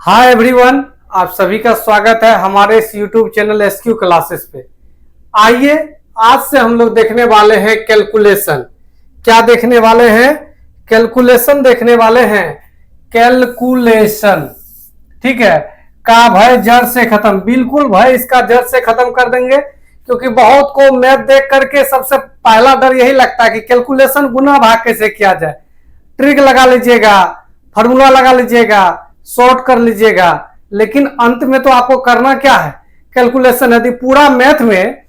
Hi everyone, आप सभी का स्वागत है हमारे इस यूट्यूब चैनल एसक्यू क्लासेस पे। आइए आज से हम लोग देखने वाले हैं कैलकुलेशन। क्या देखने वाले हैं? कैलकुलेशन देखने वाले हैं। कैलकुलेशन, ठीक है। का भय जड़ से खत्म, बिल्कुल भाई इसका जड़ से खत्म कर देंगे, क्योंकि बहुत को मैथ देख करके सबसे पहला डर यही लगता है कि कैलकुलेशन गुना भाग कैसे किया जाए। ट्रिक लगा लीजिएगा, फॉर्मूला लगा लीजिएगा, शॉर्ट कर लीजिएगा, लेकिन अंत में तो आपको करना क्या है? कैलकुलेशन। यदि पूरा मैथ में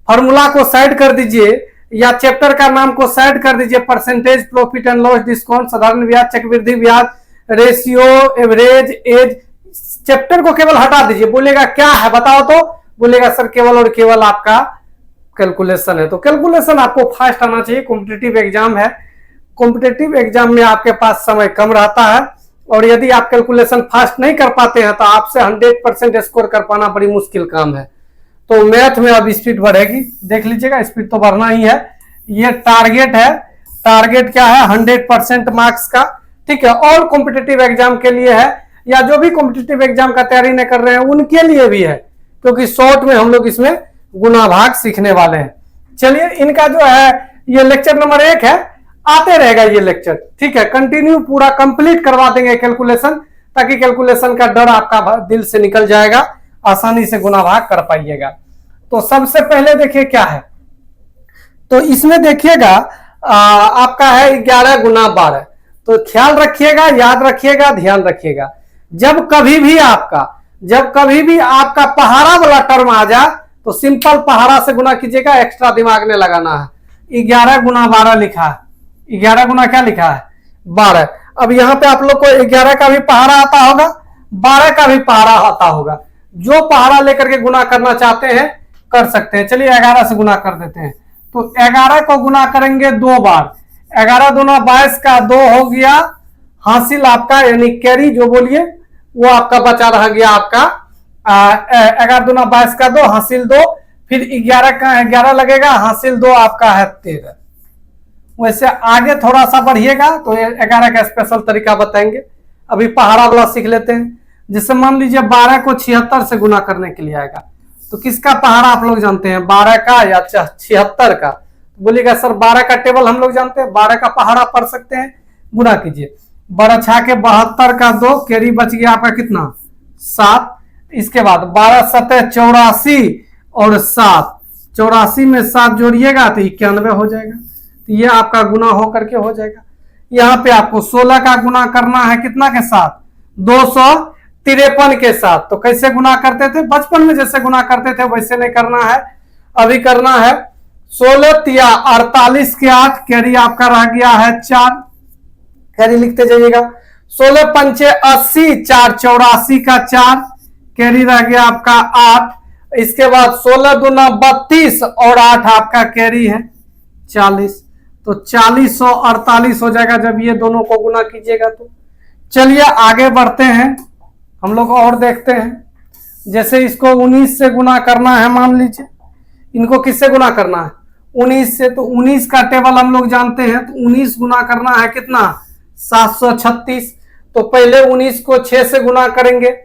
फॉर्मूला को साइड कर दीजिए या चैप्टर का नाम को साइड कर दीजिए, percentage, profit and loss, discount, साधारण ब्याज, चक्रवृद्धि ब्याज, रेशियो, एवरेज, एज, चैप्टर को केवल हटा दीजिए। बोलेगा क्या है बताओ, तो बोलेगा सर केवल और केवल आपका कैलकुलेशन है। तो कैलकुलेशन आपको फास्ट आना चाहिए। कॉम्पिटिटिव एग्जाम है, कॉम्पिटिटिव एग्जाम में आपके पास समय कम रहता है, और यदि आप कैलकुलेशन फास्ट नहीं कर पाते हैं तो आपसे 100% स्कोर कर पाना बड़ी मुश्किल काम है। तो मैथ में अब स्पीड बढ़ेगी, देख लीजिएगा, स्पीड तो बढ़ना ही है। ये टारगेट है। टारगेट क्या है? 100% मार्क्स का, ठीक है। और कॉम्पिटिटिव एग्जाम के लिए है, या जो भी कॉम्पिटिटिव एग्जाम का तैयारी नहीं कर रहे हैं उनके लिए भी है, क्योंकि शॉर्ट में हम लोग इसमें गुना भाग सीखने वाले हैं। चलिए, इनका जो है ये लेक्चर नंबर 1 है, आते रहेगा ये लेक्चर, ठीक है। कंटिन्यू पूरा कंप्लीट करवा देंगे कैलकुलेशन, ताकि कैलकुलेशन का डर आपका दिल से निकल जाएगा, आसानी से गुना भाग कर पाइएगा। तो सबसे पहले देखिए क्या है, तो इसमें देखिएगा आपका है 11 गुना 12। तो ख्याल रखिएगा, याद रखिएगा, ध्यान रखिएगा, जब कभी भी आपका पहाड़ा वाला टर्म आ जा तो सिंपल पहाड़ा से गुना कीजिएगा, एक्स्ट्रा दिमाग में लगाना है। 11 गुना 12 लिखा है, 11 गुना क्या लिखा है? 12। अब यहां पे आप लोग को 11 का भी पहाड़ा आता होगा, 12 का भी पहाड़ा आता होगा। जो पहाड़ा लेकर के गुना करना चाहते हैं कर सकते हैं। चलिए 11 से गुना कर देते हैं। तो 11 को गुना करेंगे 2 बार। 11 दूना 22 का 2 हो गया हासिल आपका, यानी कैरी जो बोलिए वो आपका बचा रह गया आपका 11 दूना 22 का 2 हासिल 2, फिर 11 का 11 लगेगा, हासिल 2 आपका है 13। वैसे आगे थोड़ा सा बढ़िएगा तो 11 का स्पेशल तरीका बताएंगे। अभी पहाड़ा वाला सीख लेते हैं। जिससे मान लीजिए 12 को 76 से गुना करने के लिए आएगा, तो किसका पहाड़ा आप लोग जानते हैं? 12 का या 76 का? बोलिएगा सर 12 का टेबल हम लोग जानते हैं, 12 का पहाड़ा पढ़ सकते हैं, गुना कीजिए। 12 छा के 72 का 2, कैरी बच गया आपका कितना? 7। इसके बाद 12 7 84 और 7, 84 में 7 जोड़िएगा तो 91 हो जाएगा। तो ये आपका गुना हो करके हो जाएगा। यहाँ पे आपको 16 का गुना करना है, कितना के साथ? 253 के साथ। तो कैसे गुना करते थे? बचपन में जैसे गुना करते थे वैसे नहीं करना है, अभी करना है 16 तिया 48 के 8, कैरी आपका रह गया है 4, कैरी लिखते जाइएगा। 16 पंचे 80, 4 84 का 4, कैरी रह गया आपका 8। इसके बाद 16 दूना 32 और 8 आपका कैरी है 40। तो 40 और 48 हो जाएगा जब ये दोनों को गुना कीजिएगा तो। चलिए आगे बढ़ते हैं, हम लोग और देखते हैं। जैसे इसको 19 से गुना करना है, मान लीजिए इनको किससे गुना करना है? 19 से। तो 19 का टेबल हम लोग जानते हैं, तो 19 गुना करना है कितना? 736। तो पहले 19 को 6 से गुना करेंगे,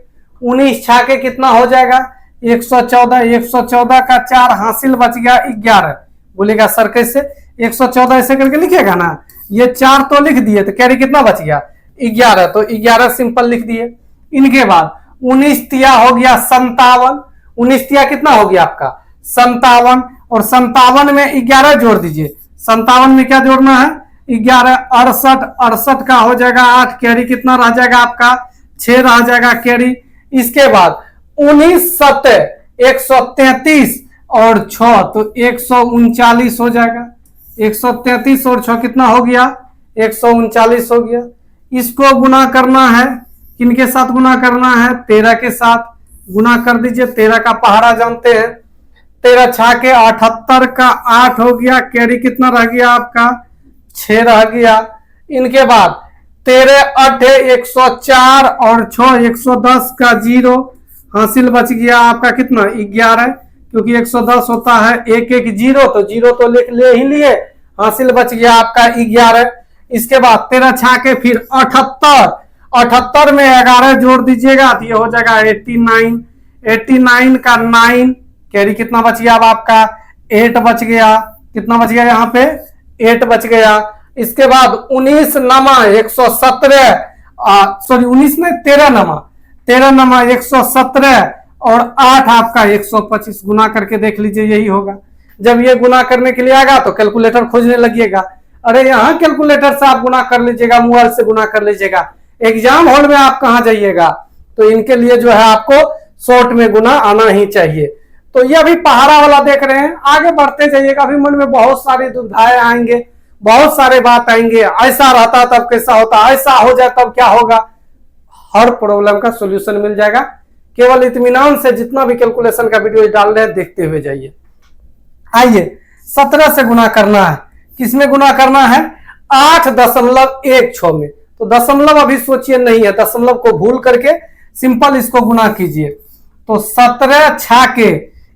19 छा के कितना हो जाएगा? 114। 114 का 4 हासिल बच गया 11। बोलेगा सर कैसे? 114 ऐसे करके लिखिएगा ना, ये 4 तो लिख दिए, तो कैरी कितना बच गया? 11। तो 11 सिंपल लिख दिए। इनके बाद 19 तिया हो गया 57। 19 तिया कितना हो गया आपका? 57। और 57 में 11 जोड़ दीजिए। 57 में क्या जोड़ना है? 11 68। 68 का हो जाएगा 8, कैरी कितना रह जाएगा आपका? 6 रह जाएगा कैरी। इसके बाद 19 7 133 और 6, तो 139 हो जाएगा। 133 और 6 कितना हो गया? 139 हो गया। इसको गुना करना है, किनके साथ गुना करना है? 13 के साथ गुना कर दीजिए। 13 का पहाड़ा जानते हैं, 13 छा के 78 का 8 हो गया, कैरी कितना रह गया आपका? 6 रह गया। इनके बाद 13 8 104 और 6 110 का 0, हासिल बच गया आपका कितना? 11, क्योंकि 110 होता है 1 1 0, तो 0 तो ले ही लिए, हासिल बच गया आपका 11। इसके बाद 13 छा के फिर 78 78 में 11 जोड़ दीजिएगा तो ये हो जाएगा 89। 89 का 9 कैरी कितना बच गया अब आपका 8 बच गया। कितना बच गया यहाँ पे 8 बच गया। इसके बाद 19 नमा 117 सॉरी 19 में 13 नमा 117 और 8 आपका 125 गुना करके देख लीजिए यही होगा। जब ये गुना करने के लिए आएगा तो कैलकुलेटर खोजने लगिएगा। अरे यहाँ कैलकुलेटर से आप गुना कर लीजिएगा, मोबाइल से गुना कर लीजिएगा, एग्जाम हॉल में आप कहाँ जाइएगा। तो इनके लिए जो है आपको शॉर्ट में गुना आना ही चाहिए। तो ये अभी पहाड़ा वाला देख रहे हैं, आगे बढ़ते जाइएगा। अभी मन में बहुत सारी दुविधाएं आएंगे, बहुत सारे बात आएंगे, ऐसा रहता तब कैसा होता, ऐसा हो जाए तब क्या होगा। हर प्रॉब्लम का सोल्यूशन मिल जाएगा। केवल इत्मीनान से जितना भी कैलकुलेशन का वीडियो डाल रहे हैं देखते हुए जाइए। आइए 17 से गुना करना है। किसमें गुना करना है 8.16 में। तो दशमलव अभी सोचिए नहीं है, दशमलव को भूल करके सिंपल इसको गुना कीजिए। तो 17 छाके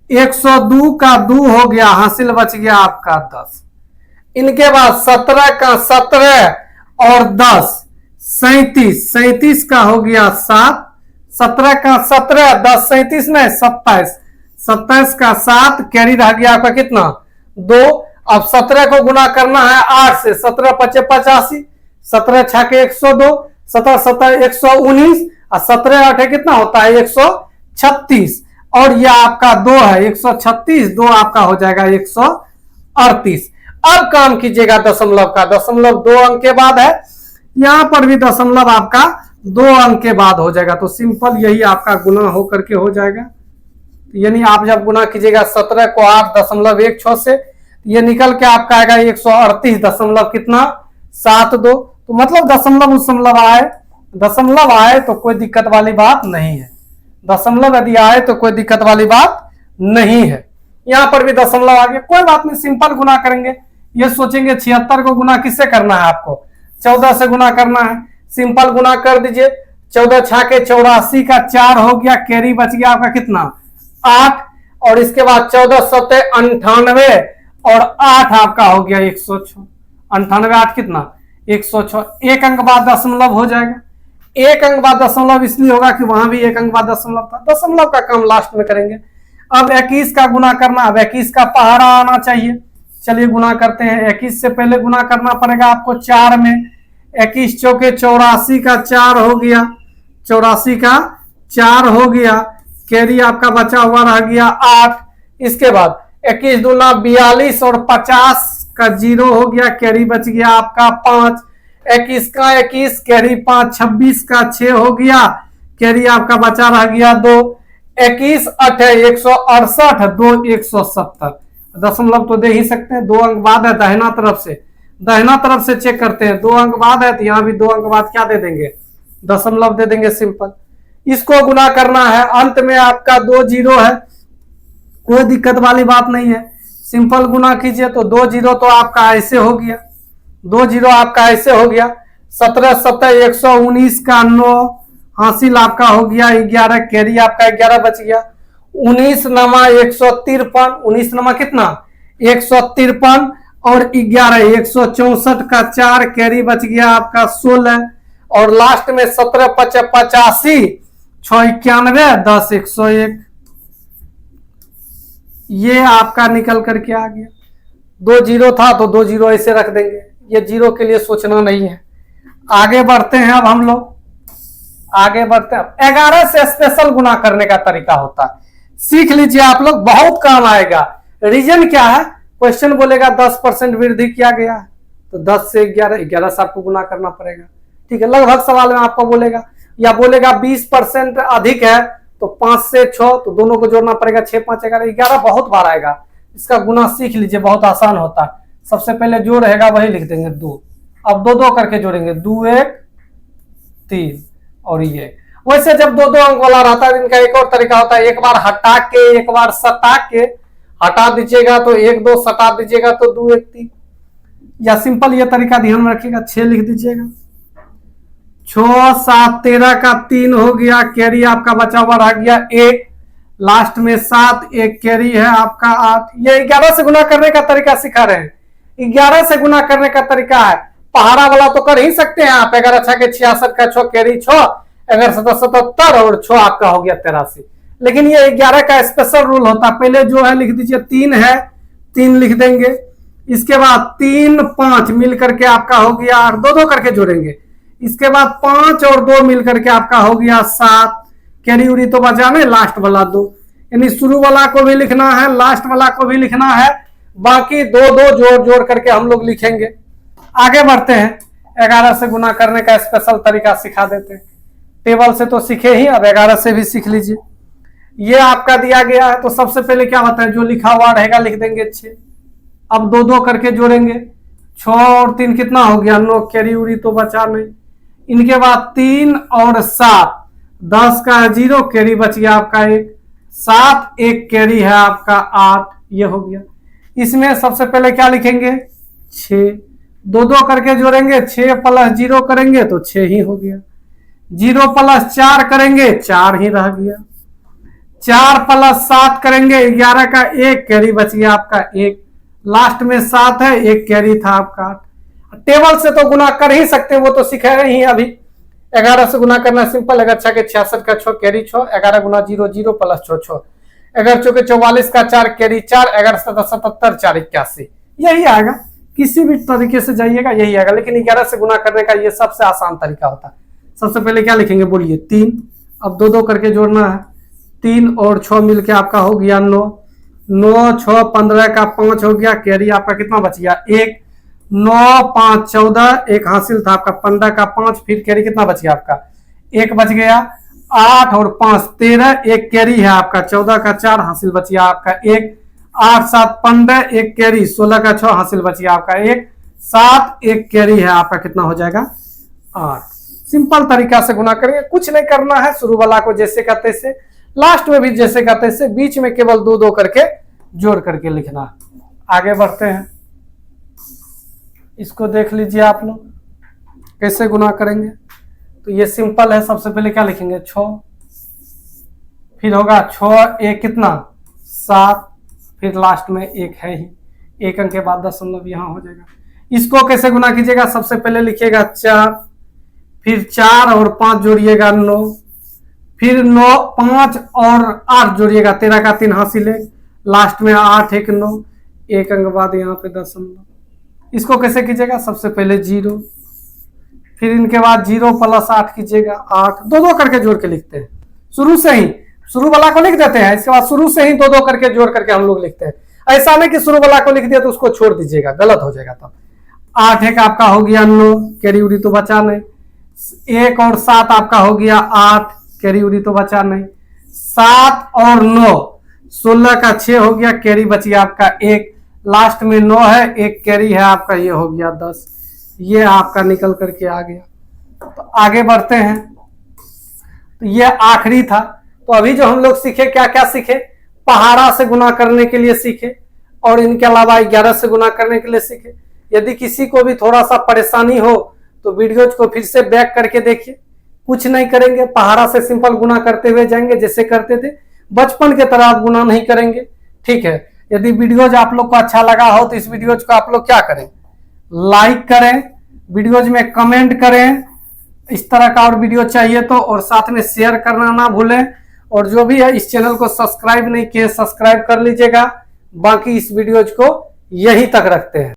102 का 2 हो गया, हासिल बच गया आपका 10। इनके बाद 17 का 17 और 10 37, 37 का हो गया 7, 17 का 17 10 37 में 27, 27 का 7 कैरी रह गया आपका कितना 2। अब 17 को गुना करना है 8 से, 17 पचे 85, 17 छाके 102, 17 17 119 और 17 8 कितना होता है 136 और यह आपका 2 है 136, 2 आपका हो जाएगा 138। अब काम कीजिएगा दशमलव का, दशमलव 2 अंक के बाद है, यहां पर भी दशमलव आपका 2 अंक के बाद हो जाएगा। तो सिंपल यही आपका गुना हो करके हो जाएगा। यानी आप जब गुना कीजिएगा 17 को 8.16 से, ये निकल के आपका आएगा 138 दशमलव कितना 72। तो मतलब दशमलव आए तो कोई दिक्कत वाली बात नहीं है। दशमलव यदि आए तो कोई दिक्कत वाली बात नहीं है। यहां पर भी दशमलव आ गया, कोई बात नहीं, सिंपल गुना करेंगे। ये सोचेंगे 76 को गुना किससे करना है, आपको 14 से गुना करना है। सिंपल गुना कर दीजिए, 14 छाके 84 का 4 हो गया, कैरी बच गया आपका कितना 8 और इसके बाद 14 सत्ते 98 और 8 आपका हो गया 106। 98 8 कितना 106। एक अंक बाद दशमलव हो जाएगा। एक अंक बाद दशमलव इसलिए होगा कि वहां भी एक अंक बाद दशमलव था। दशमलव का काम लास्ट में करेंगे। अब 21 का गुना करना, अब 21 का पहाड़ा आना चाहिए। चलिए गुना करते हैं। 21 से पहले गुना करना पड़ेगा आपको 4 में। 21 चौके 84 का 4 हो गया, 84 का 4 हो गया, कैरी आपका बचा हुआ रह गया 8। इसके बाद 21 दूना 42 और 50 का 0 हो गया, कैरी बच गया आपका 5। 21 का 21 कैरी 5, 26 का 6 हो गया, कैरी आपका बचा रह गया 2। 21 8 168, 2 170। दशमलव तो दे ही सकते हैं, 2 अंक बाद है दाहिना तरफ से, दाहिना तरफ से चेक करते हैं। 2 अंक बाद है तो यहां भी 2 अंक बाद क्या दे देंगे दशमलव दे देंगे। सिंपल इसको गुना करना है। अंत में आपका 2 0 है, कोई दिक्कत वाली बात नहीं है। सिंपल गुना कीजिए तो 2 0 तो आपका ऐसे हो गया, 2 0 आपका ऐसे हो गया। 17 17 119 का 9 हासिल आपका हो गया 11, कैरी आपका 11 बच गया। 19 नमा 153, 19 नमा कितना 153 और 11 164 का 4, कैरी बच गया आपका 16 और लास्ट में 17 5 85 6 91 10 101। ये आपका निकल करके आ गया। 2 0 था तो 2 0 ऐसे रख देंगे, ये 0 के लिए सोचना नहीं है। आगे बढ़ते हैं। अब हम लोग आगे बढ़ते हैं। 11 से स्पेशल गुना करने का तरीका होता है, सीख लीजिए आप लोग, बहुत काम आएगा। रीजन क्या है, क्वेश्चन बोलेगा 10% वृद्धि किया गया है तो 10 से 11 से आपको गुना करना पड़ेगा। ठीक है, लगभग सवाल में आपको बोलेगा, या बोलेगा 20% अधिक है तो 5 से 6 तो दोनों को जोड़ना पड़ेगा, 6 5 11 11 बहुत बार आएगा। इसका गुना सीख लीजिए, बहुत आसान होता है। सबसे पहले जो रहेगा वही लिख देंगे 2, अब 2 2 करके जोड़ेंगे, 2 1 3 और ये। वैसे जब 2 2 अंक वाला रहता है इनका एक और तरीका होता है, एक बार हटा के एक बार सटा के, हटा दीजिएगा तो 1 2, सटा दीजिएगा तो 2 1 3, या सिंपल ये तरीका ध्यान में रखिएगा 6 लिख दीजिएगा। 6 7 13 का 3 हो गया, कैरी आपका बचा हुआ रह गया 1, लास्ट में 7 1 कैरी है आपका 8। ये 11 से गुना करने का तरीका सिखा रहे हैं। 11 से गुना करने का तरीका है पहाड़ा वाला तो कर ही सकते हैं आप। 11 के 66 का 6 कैरी 6, 11 और 6 आपका हो गया 83। लेकिन ये 11 का स्पेशल रूल होता है। पहले जो है लिख दीजिए 3 है, 3 लिख देंगे। इसके बाद 3 5 मिल करके आपका हो गया 8, 2 करके जोड़ेंगे। इसके बाद 5 और 2 मिल करके आपका हो गया 7, कैरी उरी तो बचा नहीं, लास्ट वाला 2, यानी शुरू वाला को भी लिखना है, लास्ट वाला को भी लिखना है, बाकी 2 जोड़ करके हम लोग लिखेंगे। आगे बढ़ते हैं, 11 से गुना करने का स्पेशल तरीका सिखा देते हैं। टेबल से तो सीखे ही, अब 11 से भी सीख लीजिए। ये आपका दिया गया है, तो सबसे पहले क्या होता है, जो लिखा हुआ रहेगा लिख देंगे 6। अब 2 करके जोड़ेंगे, 6 और 3 कितना हो गया 9, कैरी उरी तो बचा नहीं। इनके बाद 3 और 7, 10 का 0, कैरी बच गया आपका 1, 7 1 कैरी है आपका 8, ये हो गया। इसमें सबसे पहले क्या लिखेंगे 6, 2 करके जोड़ेंगे, 6 + 0 करेंगे तो 6 ही हो गया। 0 + 4 करेंगे 4 ही रह गया। 4 + 7 करेंगे 11 का 1, कैरी बच गया आपका 1, लास्ट में 7 है, 1 कैरी था आपका 8। टेबल से तो गुना कर ही सकते, वो तो सीखे ही अभी। 11 से गुना करना सिंपल, 11 के 66 का 6 कैरी 6, 11 × 0 0 + 6 6, 11 × 44 का 4 कैरी 4, 11 × 77 4 81, यही आएगा। किसी भी तरीके से जाइएगा यही आएगा। लेकिन 11 से गुना करने का ये सबसे आसान तरीका होता है। सबसे पहले क्या लिखेंगे बोलिए 3, अब 2 करके जोड़ना है, 3 और 6 मिलके आपका हो गया 9, 9 6 15 का 5 हो गया, कैरी आपका कितना बच गया 1, 9 5 14, 1 हासिल था आपका 15 का 5, फिर कैरी कितना बच गया आपका 1 बच गया, 8 और 5 13, 1 कैरी है आपका 14 का 4 हासिल बच गया आपका 1, 8 7 15, 1 कैरी 16 का 6 हासिल बच गया आपका 1, 7 1 कैरी है आपका कितना हो जाएगा 8। सिंपल तरीका से गुना करेंगे, कुछ नहीं करना है। शुरू वाला को जैसे कहते से, लास्ट में भी जैसे कहते से, बीच में केवल 2 करके जोड़ करके लिखना। आगे बढ़ते हैं, इसको देख लीजिए आप लोग कैसे गुना करेंगे। तो ये सिंपल है। सबसे पहले क्या लिखेंगे 6, फिर होगा 6 1 कितना 7, फिर लास्ट में 1 है ही, 1 अंक के बाद दशमलव यहाँ हो जाएगा। इसको कैसे गुना कीजिएगा, सबसे पहले लिखिएगा 4, फिर 4 और 5 जोड़िएगा 9, फिर 9 5 और 8 जोड़िएगा, 13 का 3 हासिल है, लास्ट में 8 1 9, 1 अंक बाद यहाँ पे दशमलव। इसको कैसे कीजिएगा, सबसे पहले 0, फिर इनके बाद 0 + 8 कीजिएगा 8, 2 करके जोड़ के लिखते हैं। शुरू से ही शुरू वाला को लिख देते हैं, इसके बाद शुरू से ही 2 करके जोड़ करके हम लोग लिखते हैं। ऐसा नहीं कि शुरू वाला को लिख दिया तो उसको छोड़ दीजिएगा, गलत हो जाएगा। तब 8 1 आपका हो गया 9, कैरी उरी तो बचा नहीं, 1 और 7 आपका हो गया 8, कैरी उरी तो बचा नहीं, 7 और 9 16 का 6 हो गया, कैरी बच गया आपका 1, लास्ट में 9 है, 1 कैरी है आपका, ये हो गया 10। ये आपका निकल करके आ गया। तो आगे बढ़ते हैं, तो ये आखिरी था। तो अभी जो हम लोग सीखे, क्या क्या सीखे, पहाड़ा से गुना करने के लिए सीखे, और इनके अलावा 11 से गुना करने के लिए सीखे। यदि किसी को भी थोड़ा सा परेशानी हो तो वीडियोज को फिर से बैक करके देखिए। कुछ नहीं करेंगे, पहाड़ा से सिंपल गुना करते हुए जाएंगे जैसे करते थे, बचपन के तरह आप गुना नहीं करेंगे। ठीक है, यदि वीडियोज आप लोग को अच्छा लगा हो तो इस वीडियोज को आप लोग क्या करें, लाइक करें, वीडियोज में कमेंट करें, इस तरह का और वीडियो चाहिए तो, और साथ में शेयर करना ना भूलें। और जो भी है इस चैनल को सब्सक्राइब नहीं किए, सब्सक्राइब कर लीजिएगा। बाकी इस वीडियोज को यहीं तक रखते हैं।